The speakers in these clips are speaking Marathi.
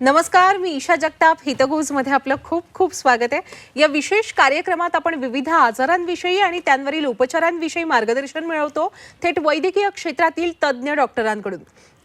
नमस्कार, मी ईशा जगताप. हितगुजमध्ये आपलं खूप खूप स्वागत आहे. या विशेष कार्यक्रमात आपण विविध आजारांविषयी आणि त्यांवरील उपचारांविषयी मार्गदर्शन मिळवतो, थेट वैद्यकीय क्षेत्रातील तज्ज्ञ डॉक्टरांकडून.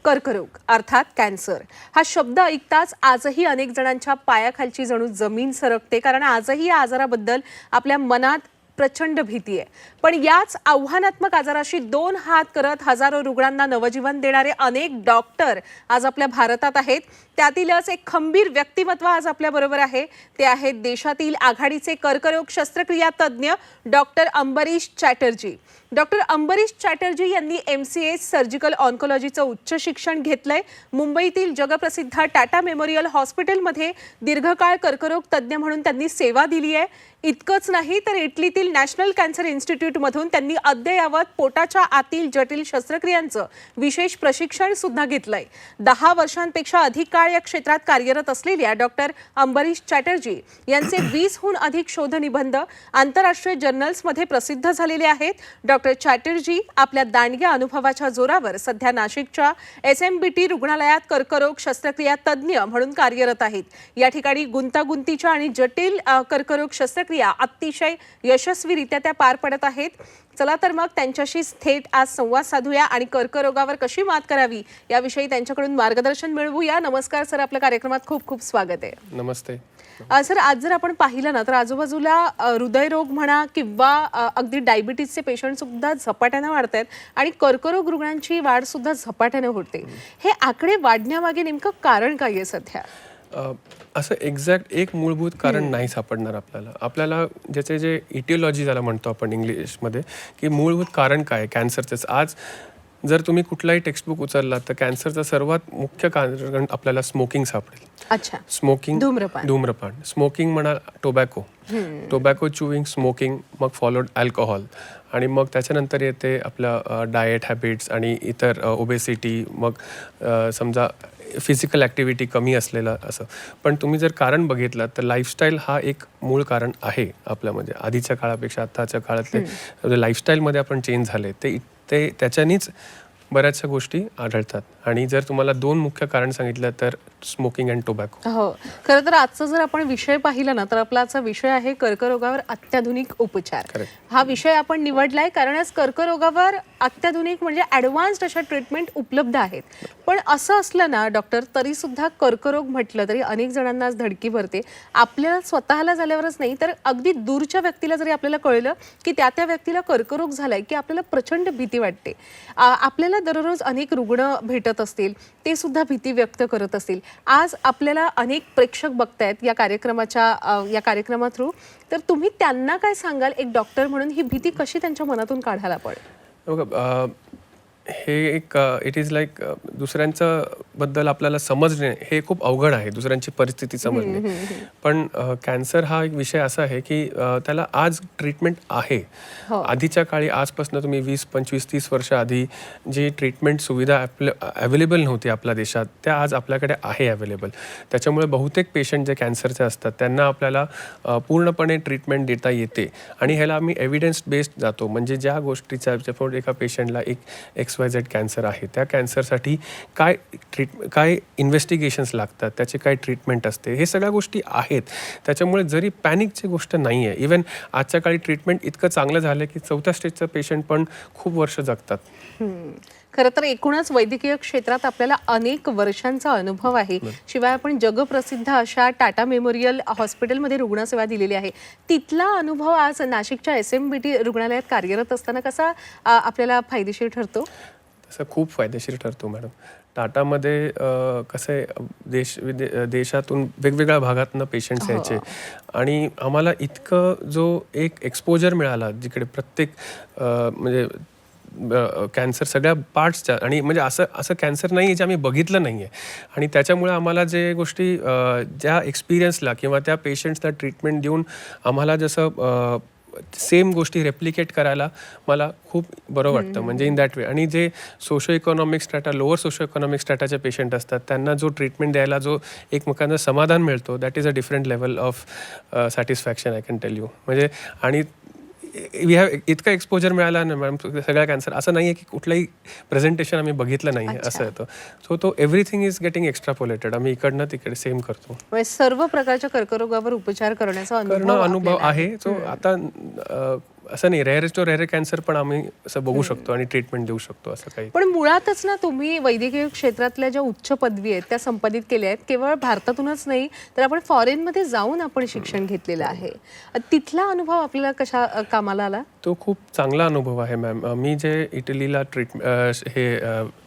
कर्करोग अर्थात कॅन्सर हा शब्द ऐकताच आजही अनेक जणांच्या पायाखालची जणू जमीन सरकते, कारण आजही या आजाराबद्दल आपल्या मनात प्रचंड भीती आहे. पण याच आव्हानात्मक आजाराशी दोन हात करत हजारो रुग्णांना नवजीवन देणारे अनेक डॉक्टर आज आपल्या भारतात आहेत. त्यातीलच एक खंबीर व्यक्तिमत्व आज आपल्या बरोबर आहे. ते आहेत देशातील आघाडीचे कर्करोग शस्त्रक्रिया तज्ज्ञ डॉक्टर अंबरीश चॅटर्जी. डॉक्टर अंबरीश चॅटर्जी यांनी MCS सर्जिकल ऑन्कोलॉजीचं उच्च शिक्षण घेतलंय. मुंबईतील जगप्रसिद्ध टाटा मेमोरियल हॉस्पिटलमध्ये दीर्घकाळ कर्करोग तज्ज्ञ म्हणून त्यांनी सेवा दिली आहे. इतकंच नाही तर इटलीतील नॅशनल कॅन्सर इन्स्टिट्यूटमधून त्यांनी अद्ययावत पोटाच्या आतील जटिल शस्त्रक्रियांचं विशेष प्रशिक्षण सुद्धा घेतलंय. 10 वर्षांपेक्षा अधिक काळ या क्षेत्रात कार्यरत असलेल्या डॉक्टर अंबरीश चॅटर्जी यांचे 20हून अधिक शोधनिबंध आंतरराष्ट्रीय जर्नल्समध्ये प्रसिद्ध झालेले आहेत. डॉक्टर चॅटर्जी आपल्या दांडग्या अनुभवाच्या जोरावर सध्या नाशिकच्या SMBT रुग्णालयात कर्करोग शस्त्रक्रिया तज्ज्ञ म्हणून कार्यरत आहेत. या ठिकाणी गुंतागुंतीच्या आणि जटिल कर्करोग शस्त्रक्रिया अतिशय यशस्वीरित्या त्या पार पडत आहेत. चला तर मग त्यांच्याशी थेट आज संवाद साधूया आणि कर्करोगावर कशी मात करावी याविषयी त्यांच्याकडून मार्गदर्शन मिळवूया. नमस्कार सर, आपल्या कार्यक्रमात खूप खूप स्वागत आहे. नमस्ते सर, आज जर आपण पाहिलं ना तर आजूबाजूला हृदयरोग म्हणा किंवा अगदी डायबिटीजचे पेशंट सुद्धा झपाट्याने वाढत आहेत आणि कर्करोग रुग्णांची वाढ सुद्धा झपाट्याने होते. हे आकडे वाढण्यामागे नेमकं कारण काय आहे सध्या? असं एक्झॅक्ट एक मूलभूत कारण नाही सापडणार आपल्याला ज्याचे जे इटिओलॉजी ज्याला म्हणतो आपण इंग्लिशमध्ये, की मूलभूत कारण काय कॅन्सरचं. आज जर तुम्ही कुठलाही टेक्स्टबुक उचलला तर कॅन्सरचं सर्वात मुख्य कारण आपल्याला स्मोकिंग सापडेल. अच्छा, स्मोकिंग, धूम्रपान, स्मोकिंग म्हणा, टोबॅको च्युइंग, स्मोकिंग, मग फॉलोड अल्कोहॉल, आणि मग त्याच्यानंतर येते आपलं डाएट हॅबिट्स आणि इतर ओबेसिटी, मग समजा फिजिकल ॲक्टिव्हिटी कमी असलेलं असं. पण तुम्ही जर कारण बघितलं तर लाईफस्टाईल हा एक मूळ कारण आहे आपल्यामध्ये. आधीच्या काळापेक्षा आत्ताच्या काळातले लाईफस्टाईलमध्ये आपण चेंज झाले ते त्याच्यानीच बऱ्याचशा गोष्टी आढळतात. आणि जर तुम्हाला 2 मुख्य कारण सांगितलं तर स्मोकिंग अँड टोबॅको. हो, खरं तर आजचा जर आपण विषय पाहिला ना तर आपला आजचा विषय आहे कर्करोगावर अत्याधुनिक उपचार. हा विषय आपण निवडलाय कारण आज कर्करोगावर अत्याधुनिक म्हणजे ॲडव्हान्स्ड अशा ट्रीटमेंट उपलब्ध आहेत. पण असं असलं ना डॉक्टर, तरी सुद्धा कर्करोग म्हटलं तरी अनेक जणांना आज धडकी भरते. आपल्याला स्वतःला झाल्यावरच नाही तर अगदी दूरच्या व्यक्तीला जरी आपल्याला कळलं की त्या व्यक्तीला कर्करोग झालाय की आपल्याला प्रचंड भीती वाटते. आपल्याला दररोज अनेक रुग्ण भेटत असतील, ते सुद्धा भीती व्यक्त करत असतील. आज आपल्याला अनेक प्रेक्षक बघतायत या कार्यक्रमा थ्रू, तर तुम्ही त्यांना काय सांगाल एक डॉक्टर म्हणून, ही भीती कशी त्यांच्या मनातून काढायला पडेल? हे एक इट इज लाईक दुसऱ्यांचं बद्दल आपल्याला समजणे हे खूप अवघड आहे, दुसऱ्यांची परिस्थिती समजणे. पण कॅन्सर हा एक विषय असा आहे की त्याला आज ट्रीटमेंट आहे. आधीच्या काळी आजपासून तुम्ही 20, 25, 30 वर्ष आधी जी ट्रीटमेंट सुविधा अवेलेबल नव्हती आपल्या देशात, त्या आज आपल्याकडे आहे अवेलेबल. त्याच्यामुळे बहुतेक पेशंट जे कॅन्सरचे असतात त्यांना आपल्याला पूर्णपणे ट्रीटमेंट देता येते. आणि ह्याला आम्ही एव्हिडन्स बेस्ड जातो. म्हणजे ज्या गोष्टीचा एका पेशंटला एक XYZ कॅन्सर आहे, त्या कॅन्सरसाठी काय इन्व्हेस्टिगेशन्स लागतात, त्याची काय ट्रीटमेंट असते, हे सगळ्या गोष्टी आहेत. त्याच्यामुळे जरी पॅनिकची गोष्ट नाही आहे. इवन आजच्या काळी ट्रीटमेंट इतकं चांगलं झालं की 4थ्या स्टेजचं पेशंट पण खूप वर्ष जगतात. खरं तर एकूणच वैद्यकीय क्षेत्रात आपल्याला अनेक वर्षांचा अनुभव आहे. शिवाय आपण जगप्रसिद्ध अशा टाटा मेमोरियल हॉस्पिटलमध्ये रुग्णसेवा दिलेली आहे. तिथला अनुभव आज नाशिकच्या SMBT रुग्णालयात कार्यरत असताना कसा आपल्याला फायदेशीर ठरतो? तसं खूप फायदेशीर ठरतो मॅडम. टाटामध्ये कसं आहे, देशातून वेगवेगळ्या भागातनं पेशंट्स यायचे आणि आम्हाला इतकं जो एक एक्सपोजर मिळाला, जिकडे प्रत्येक म्हणजे कॅन्सर सगळ्या पार्ट्सच्या, आणि म्हणजे असं कॅन्सर नाही आहे जे आम्ही बघितलं नाही आहे. आणि त्याच्यामुळे आम्हाला जे गोष्टी ज्या एक्सपिरियन्सला किंवा त्या पेशंट्सला ट्रीटमेंट देऊन आम्हाला जसं सेम गोष्टी रेप्लिकेट करायला मला खूप बरं वाटतं, म्हणजे इन दॅट वे. आणि जे socioeconomic strata, lower socioeconomic स्ट्रॅटाचे पेशंट असतात त्यांना जो ट्रीटमेंट द्यायला जो एकमेकांना समाधान मिळतो, that is a different level of satisfaction, I can tell you. म्हणजे आणि वी हॅव इतका एक्सपोजर मिळाला ना मॅम सगळ्या कॅन्सर, असं नाही आहे की कुठलंही प्रेझेंटेशन आम्ही बघितलं नाही आहे असं येतं. सो तो एव्हरीथिंग इज गेटिंग एक्स्ट्रापोलेटेड. आम्ही इकडनं तिकडे सेम करतो. म्हणजे सर्व प्रकारच्या कर्करोगावर उपचार करण्याचा अनुभव आपल्याला आहे. जो आता असं नाही, रेअरेस्ट टू रेअर कॅन्सर पण आम्ही असं बघू शकतो आणि ट्रीटमेंट देऊ शकतो असं काही. पण मुळातच ना तुम्ही वैद्यकीय क्षेत्रातल्या ज्या उच्च पदवी आहेत त्या संपादित केल्या आहेत. केवळ भारतातूनच नाही तर आपण फॉरेनमध्ये जाऊन आपण शिक्षण घेतलेलं आहे. तिथला अनुभव आपल्याला कशा कामाला आला? तो खूप चांगला अनुभव आहे मॅम. मी जे इटलीला हे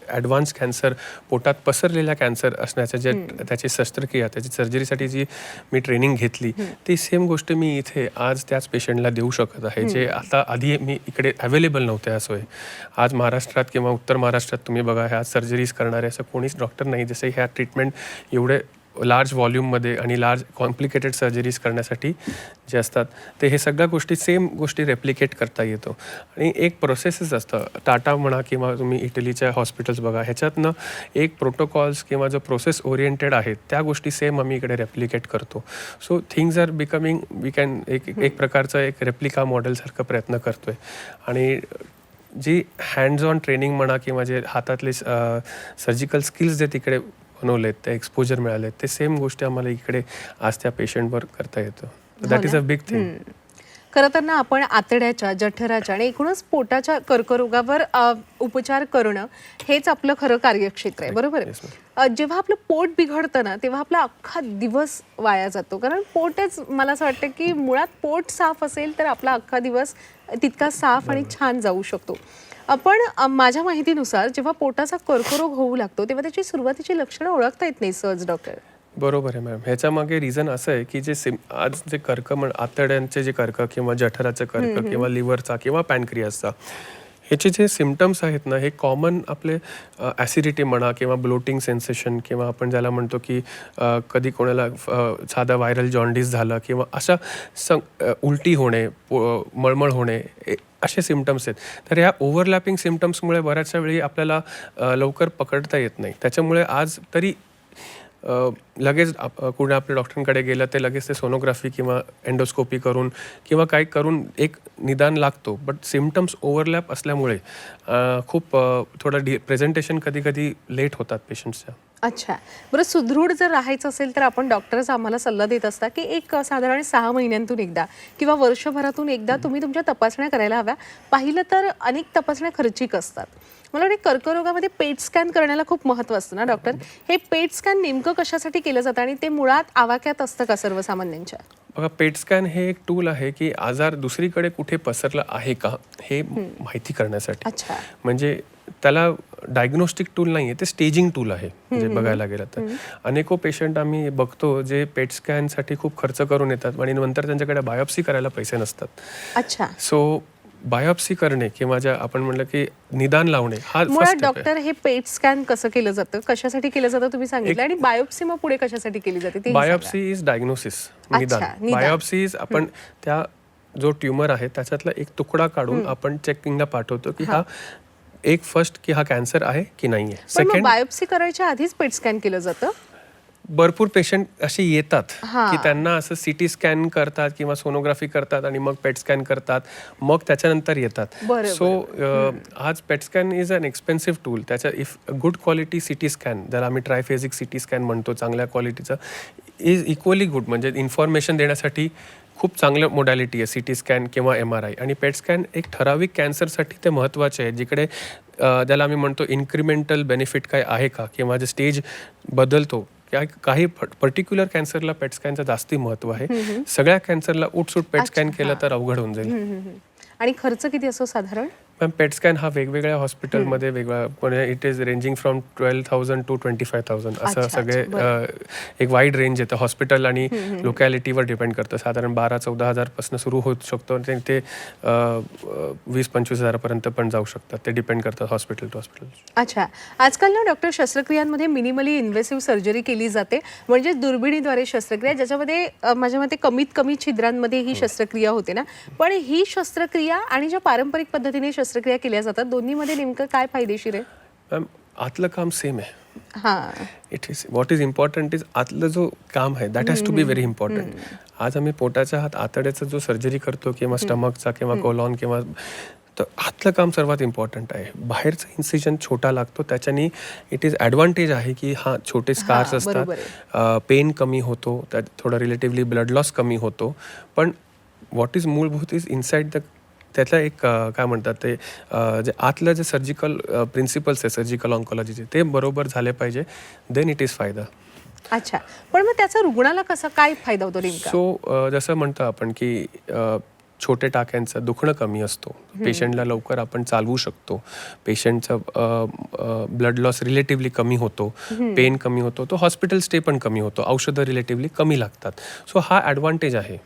ॲडव्हान्स कॅन्सर, पोटात पसरलेला कॅन्सर असण्याचं जे त्याची शस्त्रक्रिया, त्याची सर्जरीसाठी जी मी ट्रेनिंग घेतली, ती सेम गोष्ट मी इथे आज त्याच पेशंटला देऊ शकत आहे, जे आता आधी मी इकडे अवेलेबल नव्हते. असं आहे आज महाराष्ट्रात किंवा उत्तर महाराष्ट्रात तुम्ही बघा, ह्या सर्जरीज करणारे असं कोणीच डॉक्टर नाही. जसे ह्या ट्रीटमेंट एवढे लार्ज व्हॉल्यूममध्ये आणि लार्ज कॉम्प्लिकेटेड सर्जरीज करण्यासाठी जे असतात ते हे सगळ्या गोष्टी सेम गोष्टी रेप्लिकेट करता येतो. आणि एक प्रोसेसच असतं. टाटा म्हणा किंवा तुम्ही इटलीच्या हॉस्पिटल्स बघा, ह्याच्यातनं एक प्रोटोकॉल्स किंवा जो प्रोसेस ओरिएंटेड आहेत त्या गोष्टी सेम आम्ही इकडे रेप्लिकेट करतो. So things are becoming, we can एक प्रकारचं एक रेप्लिका मॉडेलसारखं प्रयत्न करतोय. आणि जी हँड्स ऑन ट्रेनिंग म्हणा किंवा जे हातातले सर्जिकल स्किल्स जे तिकडे बनवलेत, ते एक्सपोजर मिळाले, ते सेम गोष्टी आम्हाला इकडे आज त्या पेशंटवर करता येतं. That is a big thing. खरं तर ना आपण आतड्याच्या, जठराच्या आणि एकूणच पोटाच्या कर्करोगावर उपचार करणं हेच आपलं खरं कार्यक्षेत्र आहे, बरोबर आहे? जेव्हा आपलं पोट बिघडतं ना तेव्हा आपला अख्खा दिवस वाया जातो. कारण पोटच, मला असं वाटतं की मुळात पोट साफ असेल तर आपला अख्खा दिवस तितका साफ आणि छान जाऊ शकतो. पण माझ्या माहितीनुसार जेव्हा पोटाचा कर्करोग होऊ लागतो तेव्हा त्याची सुरुवातीची लक्षणं ओळखता येत नाही सहज, डॉक्टर. बरोबर आहे मॅम. ह्याच्या मागे रिझन असं आहे की जे आज जे कर्क आतड्यांचे जे कर्क किंवा जठराचं कर्क किंवा लिव्हरचा किंवा पॅनक्रियासचा, ह्याचे जे सिम्पटम्स आहेत ना, हे कॉमन आपले ॲसिडिटी म्हणा किंवा ब्लोटिंग सेन्सेशन किंवा आपण ज्याला म्हणतो की कधी कोणाला साधा व्हायरल जॉन्डिस झालं किंवा अशा उलटी होणे, मळमळ होणे, असे सिम्पटम्स आहेत. तर ह्या ओव्हरलॅपिंग सिम्पटम्समुळे बऱ्याचशा वेळी आपल्याला लवकर पकडता येत नाही. त्याच्यामुळे आज तरी लगेच कुठे आपल्या डॉक्टरांकडे गेलं ते लगेच ते सोनोग्राफी किंवा एंडोस्कोपी करून किंवा काही करून एक निदान लागतो. बट सिम्पटम्स ओव्हरलॅप असल्यामुळे खूप थोडं प्रेझेंटेशन कधी कधी लेट होतात पेशंट्सच्या. अच्छा, बरं, सुदृढ जर राहायचं असेल तर आपण डॉक्टर्स आम्हाला सल्ला देत असता की एक साधारण 6 महिन्यांतून एकदा किंवा वर्षभरातून एकदा तुम्ही तुमच्या तपासण्या करायला हव्या. पाहिलं तर अनेक तपासण्या खर्चिक असतात. मला वाटतं कर्करोगामध्ये पेट स्कॅन करण्याला खूप महत्त्व असतं ना डॉक्टर? हे पेट स्कॅन नेमकं कशासाठी केलं जातं आणि ते मुळात आवाक्यात असतं का सर्वसामान्यांच्या? बघा, पेट स्कॅन हे एक टूल आहे की आजार दुसरीकडे कुठे पसरला आहे का हे माहिती करण्यासाठी. अच्छा, म्हणजे त्याला डायग्नोस्टिक टूल नाही आहे, ते स्टेजिंग टूल आहे. म्हणजे बघायला गेलं तर अनेको पेशंट आम्ही बघतो जे पेट स्कॅनसाठी खूप खर्च करून येतात आणि नंतर त्यांच्याकडे बायोप्सी करायला पैसे नसतात. अच्छा. सो बायोप्सी करणे किंवा ज्या आपण म्हटलं की निदान लावणे हा मुळात डॉक्टर हे पेट स्कॅन कसं केलं जातं, कशासाठी केलं जातं तुम्ही सांगितलं, आणि बायोप्सी मग पुढे कशासाठी केली जाते? बायोप्सी इज डायग्नोसिस, निदान. बायोप्सी इज आपण त्या जो ट्युमर आहे त्याच्यातला एक तुकडा काढून आपण चेकिंगला पाठवतो की हा एक फर्स्ट की हा कॅन्सर आहे की नाहीये. सेकंड, बायोप्सी करायच्या आधीच पेट स्कॅन केलं जातं. भरपूर पेशंट असे येतात की त्यांना असं सिटी स्कॅन करतात किंवा सोनोग्राफी करतात आणि मग पेट स्कॅन करतात, मग त्याच्यानंतर येतात. सो आज PET scan is an expensive tool. त्याच्या if good quality CT scan, ज्याला आम्ही ट्रायफेजिक सिटी स्कॅन म्हणतो, चांगल्या क्वालिटीचं, इज इक्वली गुड. म्हणजे इन्फॉर्मेशन देण्यासाठी खूप चांगलं मोडॅलिटी आहे सिटी स्कॅन किंवा MRI. आणि पेट स्कॅन एक ठराविक कॅन्सरसाठी ते महत्त्वाचे आहे, जिकडे ज्याला आम्ही म्हणतो इन्क्रिमेंटल बेनिफिट काय आहे का किंवा जे स्टेज बदलतो. काही पर्टिक्युलर कॅन्सरला पेट स्कॅनचं जास्ती महत्व आहे. सगळ्या कॅन्सरला उठसूट पेट स्कॅन केलं तर अवघड होऊन जाईल. आणि खर्च किती असतो साधारण? मॅम, पेट स्कॅन हा वेगवेगळ्या हॉस्पिटलमध्ये वेगळा, it is ranging from 12,000 to 25,000 असं सगळे एक वाईड रेंज येतं. हॉस्पिटल आणि लोकॅलिटीवर डिपेंड करतं. साधारण 12-14 पासून सुरू होऊ शकतो आणि ते 20-25 पर्यंत पण जाऊ शकतात. ते डिपेंड करतात हॉस्पिटल टू हॉस्पिटल. अच्छा, आजकाल ना डॉक्टर शस्त्रक्रियांमध्ये मिनिमली इन्व्हेसिव्ह सर्जरी केली जाते, म्हणजे दुर्बिणीद्वारे शस्त्रक्रिया, ज्याच्यामध्ये माझ्या मते कमीत कमी छिद्रांमध्ये ही शस्त्रक्रिया होते ना. पण ही शस्त्रक्रिया आणि ज्या पारंपरिक पद्धतीने शस्त्रक्रिया केल्या जातात, दोन्हीमध्ये नेमकं काय फायदेशीर आहे? मॅम, आतलं काम सेम आहे. हां. It is what is important is आतलं जो काम आहे that has to be very important. आज आम्ही पोटाच्या आतड्याचा जो सर्जरी करतो किंवा स्टमकचा किंवा कोलॉन किंवा तर आतलं काम सर्वात इम्पॉर्टंट आहे. बाहेरचं इन्सिजन छोटा लागतो, त्याच्यानी इट इज ॲडव्हान्टेज आहे की हा छोटे स्कार्स असतात, पेन कमी होतो, त्यात थोडं रिलेटिव्हली ब्लड लॉस कमी होतो. पण व्हॉट इज मूलभूत इज इनसाइड द त्यातलं एक काय म्हणतात ते जे आतलं जे सर्जिकल प्रिन्सिपल्स आहे सर्जिकल ऑन्कॉलॉजीचे ते बरोबर झाले पाहिजे, देन इट इज फायदा. अच्छा, पण मग त्याचा रुग्णाला कसा काय फायदा होतो नेमका? सो जसं म्हणतो आपण की छोटे टाक्यांचं दुखणं कमी असतो, पेशंटला लवकर आपण चालवू शकतो, पेशंटचा ब्लड लॉस रिलेटिव्हली कमी होतो, पेन कमी होतो, तो हॉस्पिटल स्टे पण कमी होतो, औषधं रिलेटिव्हली कमी लागतात. सो हा ॲडव्हान्टेज आहे.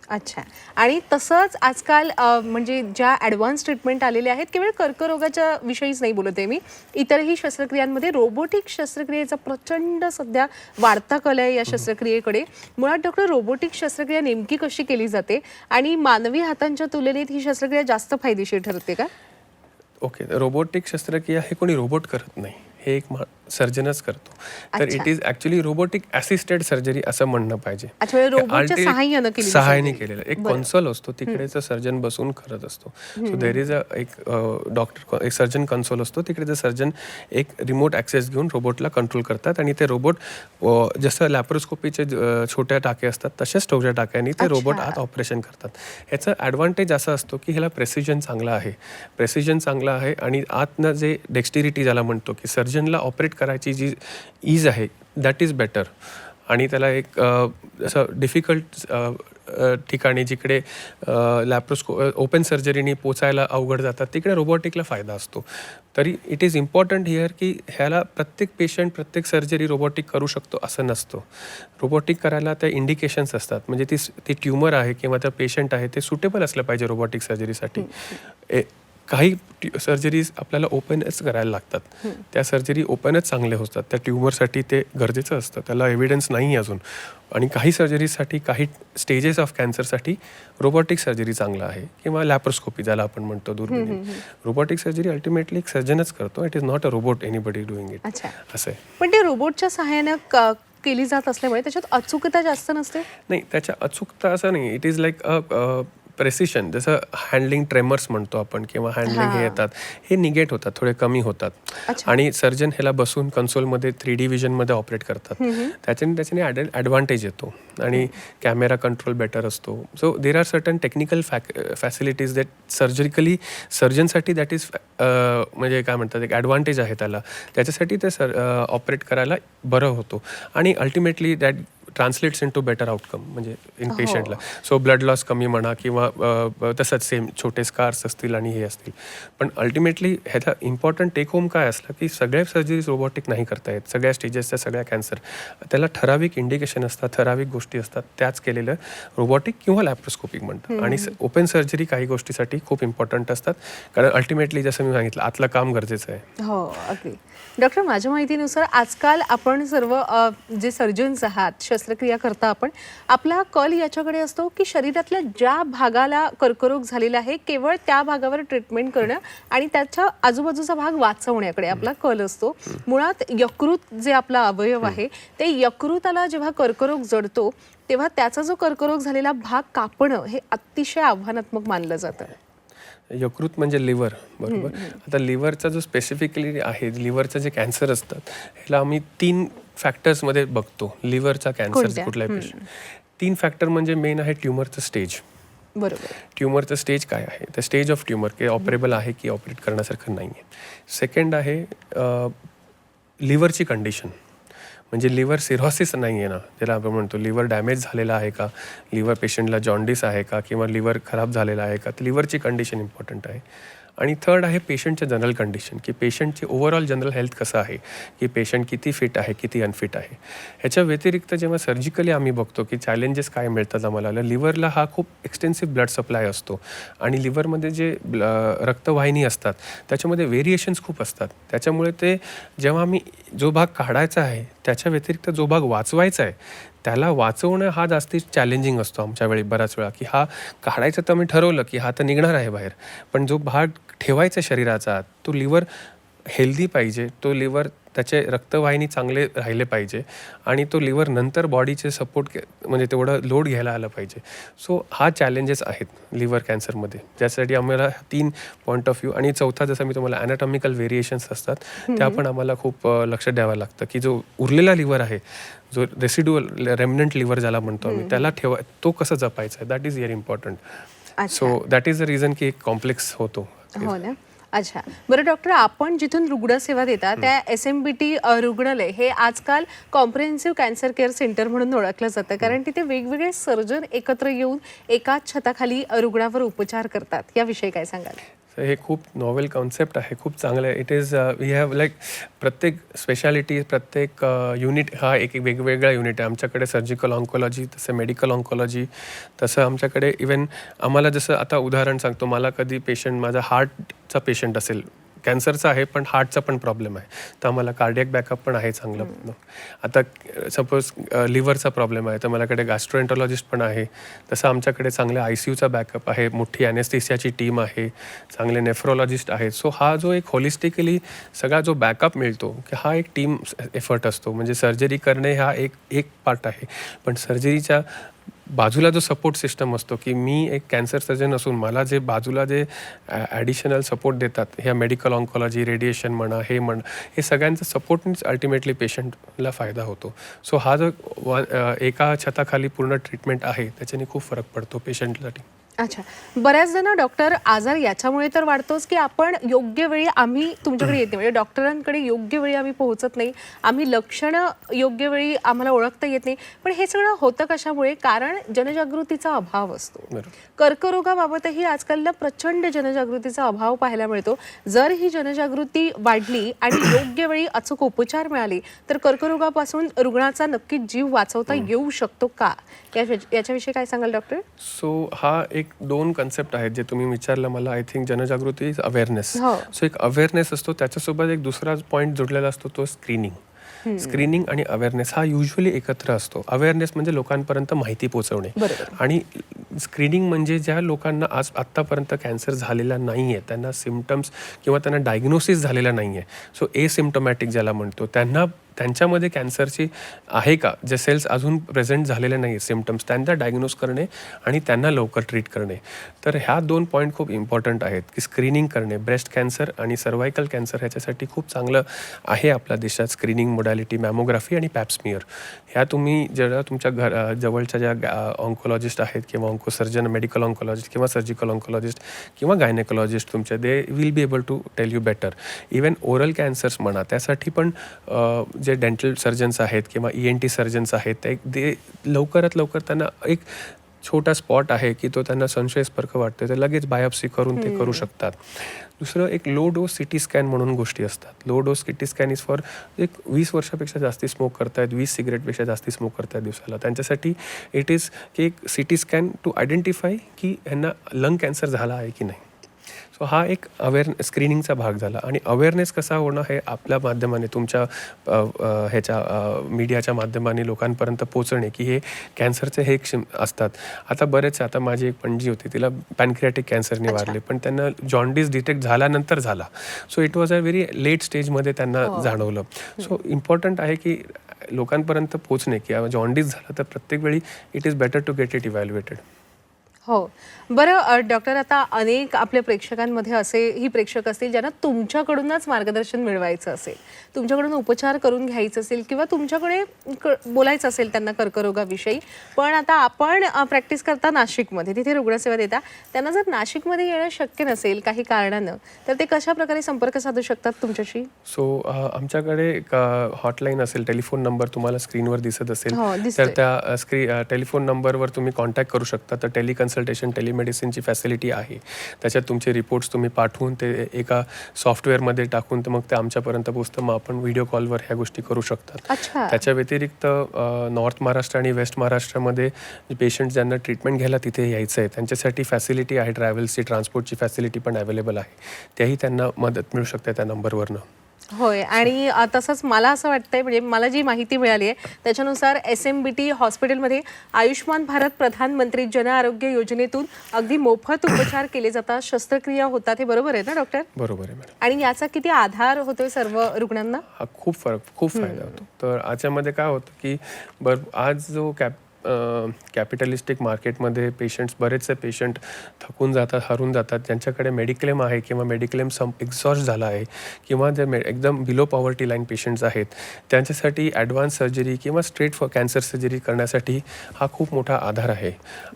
अच्छा, आणि तसंच आजकाल म्हणजे ज्या ॲडव्हान्स ट्रीटमेंट आलेल्या आहेत, केवळ कर्करोगाच्या विषयीच नाही बोलत आहे मी, इतरही शस्त्रक्रियांमध्ये रोबोटिक शस्त्रक्रियेचा प्रचंड सध्या वाढता कल आहे या शस्त्रक्रियेकडे. मुळात डॉक्टर, रोबोटिक शस्त्रक्रिया नेमकी कशी केली जाते आणि मानवी हातांच्या तुलनेत ही शस्त्रक्रिया जास्त फायदेशीर ठरते का? ओके, रोबोटिक शस्त्रक्रिया हे कोणी रोबोट करत नाही, हे एक सर्जनच करतो. तर it is actually robotic assisted surgery असं म्हणणं पाहिजे. सहाय्याने केलेलं एक कन्सोल असतो, तिकडेच सर्जन बसून करत असतो. सो देर इज एक डॉक्टर, एक सर्जन कन्सोल असतो, तिकडे सर्जन एक रिमोट ॲक्सेस घेऊन रोबोटला कंट्रोल करतात आणि ते रोबोट जसं लॅप्रोस्कोपीचे छोट्या टाके असतात तशाच छोट्या टाक्यांनी ते रोबोट आत ऑपरेशन करतात. ह्याचं ॲडव्हान्टेज असं असतो की ह्याला प्रेसिजन चांगला आहे आणि आतनं जे डेक्स्टिरिटी ज्याला म्हणतो की सर्जनला ऑपरेट करायची जी ईज आहे दॅट इज बेटर. आणि त्याला एक असं डिफिकल्ट ठिकाणी जिकडे ओपन सर्जरीनी पोचायला अवघड जातात तिकडे रोबोटिकला फायदा असतो. तरी इट इज इम्पॉर्टंट हिअर की ह्याला प्रत्येक पेशंट प्रत्येक सर्जरी रोबोटिक करू शकतो असं नसतं. रोबोटिक करायला त्या इंडिकेशन्स असतात, म्हणजे ती ट्युमर आहे किंवा त्या पेशंट आहे ते सुटेबल असलं पाहिजे रोबोटिक सर्जरीसाठी. काही सर्जरीज आपल्याला ओपनच करायला लागतात, त्या सर्जरी ओपनच चांगल्या होतात, त्या ट्युमरसाठी ते गरजेचं असतं, त्याला एव्हिडन्स नाही अजून. आणि काही सर्जरीसाठी, काही स्टेजेस ऑफ कॅन्सरसाठी रोबोटिक सर्जरी चांगला आहे किंवा लॅप्रोस्कोपी ज्याला आपण म्हणतो दुर्बिणी. रोबोटिक सर्जरी अल्टिमेटली एक सर्जनच करतो, it is not a robot anybody doing it. असं आहे. पण ते रोबोटच्या सहाय्यानं केली जात असल्यामुळे त्याच्यात अचूकता जास्त नसते? नाही, त्याच्या अचूकता असं नाही, इट इज लाईक प्रेसिशन. जसं हँडलिंग ट्रेमर्स म्हणतो आपण किंवा हँडलिंग हे येतात, हे निगेट होतात, थोडे कमी होतात. आणि सर्जन ह्याला बसून कन्सोलमध्ये 3D विजनमध्ये ऑपरेट करतात, त्याच्याने ॲडव्हान्टेज येतो आणि कॅमेरा कंट्रोल बेटर असतो. So there are certain technical facilities that surgically सर्जनसाठी दॅट इज म्हणजे काय म्हणतात एक ॲडव्हान्टेज आहे त्याला, त्याच्यासाठी ते ऑपरेट करायला बरं होतो आणि ultimately that translates into better outcome म्हणजे इन पेशंटला. सो ब्लड लॉस कमी म्हणा किंवा तसंच सेम छोटे स्कार्स असतील आणि हे असतील. पण अल्टिमेटली ह्याचा इम्पॉर्टंट टेक होम काय असलं की सगळ्या सर्जरीज रोबोटिक नाही करता येत, सगळ्या स्टेजेसच्या सगळ्या कॅन्सर त्याला ठराविक इंडिकेशन असतात, ठराविक गोष्टी असतात, त्याच केलेलं रोबोटिक किंवा लॅप्रोस्कोपिक म्हणतात. आणि ओपन सर्जरी काही गोष्टीसाठी खूप इम्पॉर्टंट असतात, कारण अल्टिमेटली जसं मी सांगितलं आतलं काम गरजेचं आहे. हो, अगदी. डॉक्टर, माझ्या माहितीनुसार आजकाल आपण सर्व जे सर्जन्स आहात, शस्त्रक्रिया करता आपण, आपला कल याच्याकडे असतो की शरीरातल्या ज्या भागाला कर्करोग झालेला आहे केवळ त्या भागावर ट्रीटमेंट करणं आणि त्याच्या आजूबाजूचा भाग वाचवण्याकडे आपला कल असतो. मुळात यकृत जे आपला अवयव आहे ते यकृताला जेव्हा कर्करोग जडतो तेव्हा त्याचा जो कर्करोग झालेला भाग कापणं हे अतिशय आव्हानात्मक मानलं जातं. यकृत म्हणजे लिव्हर, बरोबर. आता लिव्हरचा जो स्पेसिफिकली आहे, लिव्हरचं जे कॅन्सर असतात ह्याला आम्ही 3 फॅक्टर्समध्ये बघतो लिव्हरचा कॅन्सर कुठल्याही पेशंट. 3 फॅक्टर म्हणजे मेन आहे ट्युमरचं स्टेज. बरोबर. ट्युमरचं स्टेज काय आहे, द स्टेज ऑफ ट्युमर की ऑपरेबल आहे की ऑपरेट करण्यासारखं नाही आहे. सेकंड आहे लिव्हरची कंडिशन, म्हणजे लिव्हर सिरोसिस नाही आहे ना ज्याला आपण म्हणतो, लिव्हर डॅमेज झालेला आहे का, लिव्हर पेशंटला जॉन्डिस आहे का किंवा लिव्हर खराब झालेला आहे का, तर लिव्हरची कंडिशन इम्पॉर्टंट आहे. आणि थर्ड आहे पेशंटचं जनरल कंडिशन, की पेशंटची ओव्हरऑल जनरल हेल्थ कसं आहे, की पेशंट किती फिट आहे किती अनफिट आहे. ह्याच्या व्यतिरिक्त जेव्हा सर्जिकली आम्ही बघतो की चॅलेंजेस काय मिळतात आम्हाला, लिव्हरला हा खूप एक्सटेन्सिव्ह ब्लड सप्लाय असतो आणि लिव्हरमध्ये जे रक्तवाहिनी असतात त्याच्यामध्ये व्हेरिएशन्स खूप असतात. त्याच्यामुळे ते जेव्हा आम्ही जो भाग काढायचा आहे त्याच्या व्यतिरिक्त जो भाग वाचवायचा आहे त्याला वाचवणं हा जास्ती चॅलेंजिंग असतो आमच्या वेळी बऱ्याच वेळा, की हा काढायचं तर मी ठरवलं की हा तर निघणार आहे बाहेर, पण जो भाग ठेवायचा शरीराचा तो लिव्हर हेल्दी पाहिजे, तो लिव्हर त्याचे रक्तवाहिनी चांगले राहिले पाहिजे आणि तो लिव्हर नंतर बॉडीचे सपोर्ट म्हणजे तेवढं लोड घ्यायला आलं पाहिजे. सो हा चॅलेंजेस आहेत लिव्हर कॅन्सरमध्ये, ज्यासाठी आम्हाला 3 पॉईंट ऑफ व्ह्यू आणि चौथा जसं मी तुम्हाला ॲनाटॉमिकल व्हेरिएशन्स असतात त्या पण आम्हाला खूप लक्ष द्यावं लागतं की जो उरलेला लिव्हर आहे, जो रेसिड्युअल रेमनंट लिव्हर ज्याला म्हणतो आम्ही, त्याला तो कसं जपायचा आहे, that is very important. So that is the reason की एक कॉम्प्लेक्स होतो. हो ना. अच्छा, बरं डॉक्टर, आपण जिथून रुग्णसेवा देता त्या SMBT रुग्णालय हे आजकाल कॉम्प्रिहेन्सिव्ह कॅन्सर केअर सेंटर म्हणून ओळखलं जातं, कारण तिथे वेगवेगळे सर्जन एकत्र येऊन एकाच छताखाली रुग्णावर उपचार करतात. याविषयी काय सांगाल? हे खूप नॉवेल कॉन्सेप्ट आहे, खूप चांगलं आहे. It is we have like प्रत्येक स्पेशालिटी, प्रत्येक युनिट हा एक वेगवेगळा युनिट आहे. आमच्याकडे सर्जिकल ऑन्कोलॉजी, तसं मेडिकल ऑन्कोलॉजी, तसं आमच्याकडे इवन आम्हाला जसं आता उदाहरण सांगतो, मला कधी पेशंट माझा हार्टचा पेशंट असेल, कॅन्सरचा आहे पण हार्टचा पण प्रॉब्लेम आहे, तर आम्हाला कार्डियक बॅकअप पण आहे चांगलं. आता सपोज लिव्हरचा प्रॉब्लेम आहे तर माझ्याकडे गॅस्ट्रोएंटॉलॉजिस्ट पण आहे. तसं आमच्याकडे चांगले ICUचा बॅकअप आहे, मोठी ॲनेस्थेसियाची टीम आहे, चांगले नेफ्रोलॉजिस्ट आहेत. सो हा जो एक होलिस्टिकली सगळा जो बॅकअप मिळतो की हा एक टीम एफर्ट असतो. म्हणजे सर्जरी करणे हा एक पार्ट आहे, पण सर्जरीच्या बाजूला जो सपोर्ट सिस्टम असतो की मी एक कॅन्सर सर्जन असून मला जे बाजूला जे ॲडिशनल सपोर्ट देतात, ह्या मेडिकल ऑन्कॉलॉजी, रेडिएशन म्हणा, हे हे सगळ्यांचं सपोर्टनेच अल्टिमेटली पेशंटला फायदा होतो. सो हा जो एका छताखाली पूर्ण ट्रीटमेंट आहे त्याच्याने खूप फरक पडतो पेशंटसाठी. अच्छा, बऱ्याचदा ना डॉक्टर, आजार याच्यामुळे तर वाढतोच की आपण योग्य वेळी आम्ही तुमच्याकडे येते, म्हणजे डॉक्टरांकडे योग्य वेळी आम्ही पोहोचत नाही, आम्ही लक्षणं योग्य वेळी आम्हाला ओळखता येत नाही. पण हे सगळं होतं कशामुळे? कारण जनजागृतीचा अभाव असतो. कर्करोगाबाबतही आजकाल प्रचंड जनजागृतीचा अभाव पाहायला मिळतो. जर ही जनजागृती वाढली आणि योग्य वेळी अचूक उपचार मिळाले तर कर्करोगापासून रुग्णाचा नक्की जीव वाचवता येऊ शकतो का? याच्याविषयी काय सांगाल डॉक्टर? सो हा एक 2 कन्सेप्ट आहेत जे तुम्ही विचारलं मला. आय थिंक जनजागृती इज अवेअरनेस. सो एक अवेअरनेस असतो, त्याच्यासोबत एक दुसरा पॉईंट जोडलेला असतो, तो स्क्रीनिंग. स्क्रीनिंग आणि अवेअरनेस हा युजली एकत्र असतो. अवेअरनेस म्हणजे लोकांपर्यंत माहिती पोहोचवणे, आणि स्क्रीनिंग म्हणजे ज्या लोकांना आत्तापर्यंत कॅन्सर झालेला नाही आहे, त्यांना सिम्पटम्स किंवा त्यांना डायग्नोसिस झालेला नाही आहे, सो एसिम्प्टोमॅटिक ज्याला म्हणतो, त्यांच्यामध्ये कॅन्सरची आहे का, जे सेल्स अजून प्रेझेंट झालेले नाही आहेत सिम्पटम्स, त्यांना डायग्नोज करणे आणि त्यांना लवकर ट्रीट करणे. तर ह्या 2 पॉईंट खूप इम्पॉर्टंट आहेत की स्क्रीनिंग करणे. ब्रेस्ट कॅन्सर आणि सर्वायकल कॅन्सर ह्याच्यासाठी खूप चांगलं आहे आपल्या देशात स्क्रीनिंग मोडॅलिटी, मॅमोग्राफी आणि पॅप्समियर. ह्या तुम्ही जेव्हा तुमच्या जवळच्या ज्या ऑन्कोलॉजिस्ट आहेत किंवा ऑन्कोसर्जन, मेडिकल ऑन्कोलॉजिस्ट किंवा सर्जिकल ऑन्कोलॉजिस्ट किंवा गायनेकोलॉजिस्ट तुमच्या, they will be able to tell you better. Even oral cancers म्हणा, त्यासाठी पण जे डेंटल सर्जन्स आहेत किंवा ENT सर्जन्स आहेत, ते लवकरात लवकर त्यांना एक छोटा स्पॉट आहे की तो त्यांना संशयास्पद वाटतो तर लगेच बायोप्सी करून ते करू शकतात. दुसरं एक लो डोस CT स्कॅन म्हणून गोष्टी असतात. Low dose CT scan is for एक 20 वर्षापेक्षा जास्ती स्मोक करतायत, 20 सिगरेटपेक्षा जास्ती स्मोक करतायत दिवसाला, त्यांच्यासाठी इट इज की एक CT स्कॅन टू आयडेंटिफाय की ह्यांना लंग कॅन्सर झाला आहे की नाही. सो हा एक स्क्रीनिंगचा भाग झाला. आणि अवेअरनेस कसा होणं हे आपल्या माध्यमाने, तुमच्या मीडियाच्या माध्यमाने लोकांपर्यंत पोहोचणे की हे कॅन्सरचे हे असतात. आता आता माझी एक पणजी होती, तिला पॅनक्रियाटिक कॅन्सरने वारले, पण त्यांना जॉन्डिस डिटेक्ट झाल्यानंतर झाला. So it was a very late स्टेजमध्ये त्यांना जाणवलं. सो इम्पॉर्टंट आहे की लोकांपर्यंत पोहोचणे की जॉन्डिस झाला तर प्रत्येक वेळी it is better to get it evaluated. हो, बरं डॉक्टर, आता अनेक आपल्या प्रेक्षकांमध्ये असेही प्रेक्षक असतील ज्यांना तुमच्याकडूनच मार्गदर्शन मिळवायचं असेल, तुमच्याकडून उपचार करून घ्यायचं असेल किंवा तुमच्याकडे बोलायचं असेल त्यांना कर्करोगाविषयी, पण आता आपण प्रॅक्टिस करता नाशिकमध्ये, तिथे रुग्णसेवा देता, त्यांना जर नाशिकमध्ये येणं शक्य नसेल काही कारणानं तर ते कशा प्रकारे संपर्क साधू शकतात तुमच्याशी? सो आमच्याकडे एक हॉटलाईन असेल, टेलिफोन नंबर तुम्हाला स्क्रीनवर दिसत असेल, दिसतोय. तर त्या टेलिफोन नंबरवर तुम्ही कॉन्टॅक्ट करू शकता. तर टेलिकन्सल्टेशन, टेलिमेडिसिनची फॅसिलिटी आहे. त्याच्यात तुमचे रिपोर्ट्स तुम्ही पाठवून ते एका सॉफ्टवेअरमध्ये टाकून तर मग ते आमच्यापर्यंत पोहोचतं. मग आपण व्हिडिओ कॉलवर ह्या गोष्टी करू शकतात. त्याच्या व्यतिरिक्त नॉर्थ महाराष्ट्र आणि वेस्ट महाराष्ट्रामध्ये पेशंट ज्यांना ट्रीटमेंट घ्यायला तिथे यायचं आहे त्यांच्यासाठी फॅसिलिटी आहे, ट्रॅव्हल्सची, ट्रान्सपोर्टची फॅसिलिटी पण अवेलेबल आहे. त्याही त्यांना मदत मिळू शकते त्या नंबरवरनं. होय. आणि तसंच मला असं वाटतंय, म्हणजे मला जी माहिती मिळाली आहे त्याच्यानुसार SMBT हॉस्पिटलमध्ये आयुष्मान भारत प्रधानमंत्री जन आरोग्य योजनेतून अगदी मोफत उपचार केले जातात, शस्त्रक्रिया होतात. हे बरोबर आहे ना डॉक्टर? बरोबर आहे मॅडम. आणि याचा किती आधार होतोय सर्व रुग्णांना? हा खूप फायदा होतो. तर याच्यामध्ये काय होतं की आज जो कॅपिटलिस्टिक मार्केटमध्ये बरेचसे पेशंट थकून जातात, हरून जातात, ज्यांच्याकडे मेडिक्लेम आहे किंवा मेडिक्लेम एक्झॉस्ट झाला आहे, किंवा जे एकदम बिलो पॉवर्टी लाईन पेशंट्स आहेत, त्यांच्यासाठी ॲडव्हान्स सर्जरी किंवा स्ट्रेट फॉर कॅन्सर सर्जरी करण्यासाठी हा खूप मोठा आधार आहे.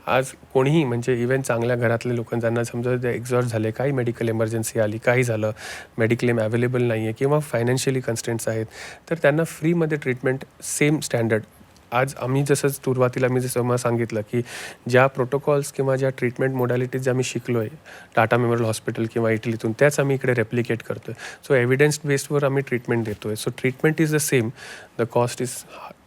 आज कोणीही, म्हणजे इव्हन चांगल्या घरातले लोक ज्यांना समजा ते एक्झॉस्ट झाले, काही मेडिकल इमर्जन्सी आली, काही झालं, मेडिक्लेम अवेलेबल नाही आहे किंवा फायनान्शियली कन्स्ट्रेंट्स आहेत, तर त्यांना फ्रीमध्ये ट्रीटमेंट सेम स्टँडर्ड. आज आम्ही जसं सुरुवातीला मी जसं सांगितलं की ज्या प्रोटोकॉल्स किंवा ज्या ट्रीटमेंट मोडॅलिटीज ज्या मी शिकलो आहे टाटा मेमोरियल हॉस्पिटल किंवा इटलीतून, त्याच आम्ही इकडे रेप्लिकेट करतो आहे. सो एव्हिडन्स बेस्डवर आम्ही ट्रीटमेंट देतो आहे. So treatment is the same, the cost is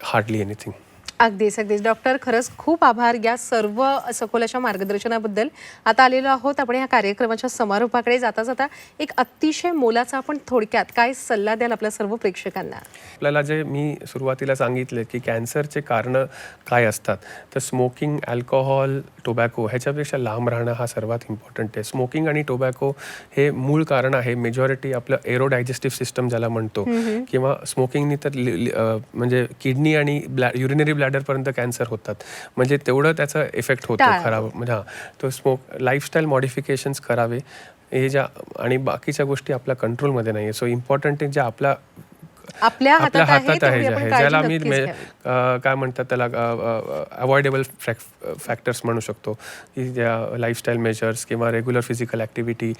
hardly anything. अगदीच डॉक्टर, खरंच खूप आभार या सर्व सखोल अशा मार्गदर्शनाबद्दल. आता आलेलो आहोत आपण या कार्यक्रमाच्या समारोपाकडे. जाता जाता एक अतिशय मोलाचा आपण थोडक्यात काय सल्ला द्याल आपल्या सर्व प्रेक्षकांना? आपल्याला जे मी सुरुवातीला सांगितले की कॅन्सरचे कारणं काय असतात, तर स्मोकिंग, अल्कोहोल, टोबॅको ह्याच्यापेक्षा लांब राहणं हा सर्वात इम्पॉर्टंट आहे. स्मोकिंग आणि टोबॅको हे मूळ कारण आहे. मेजॉरिटी आपलं एरो डायजेस्टिव्ह सिस्टम ज्याला म्हणतो, किंवा स्मोकिंगनी तर म्हणजे किडनी आणि युरिनरी ब्लॅडरपर्यंत कॅन्सर होतात. म्हणजे तेवढं त्याचा इफेक्ट होतो खराब. म्हणजे तो लाईफस्टाईल मॉडिफिकेशन्स करावे हे आणि बाकीच्या गोष्टी आपल्या कंट्रोलमध्ये नाही आहे. सो इम्पॉर्टंट आहे ज्या आपल्या हातात आहे, ज्याला आम्ही काय म्हणतात त्याला अवॉइडेबल फॅक्टर्स म्हणू शकतो, की ज्या लाईफस्टाईल मेजर्स किंवा regular physical activity,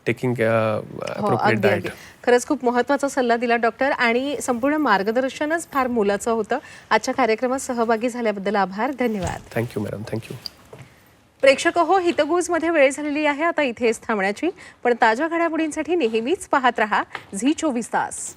taking appropriate diet. खरंच खूप महत्त्वाचा सल्ला दिला डॉक्टर, आणि संपूर्ण मार्गदर्शनच फार मोलाचं होतं. आजच्या कार्यक्रमात सहभागी झाल्याबद्दल आभार, धन्यवाद. Thank you madam, thank you. प्रेक्षक हो, हितगुजमध्ये वेळ झालेली आहे आता इथेच थांबण्याची. पण ताज्या घडामोडींसाठी नेहमीच पाहत रहा झी 24 तास.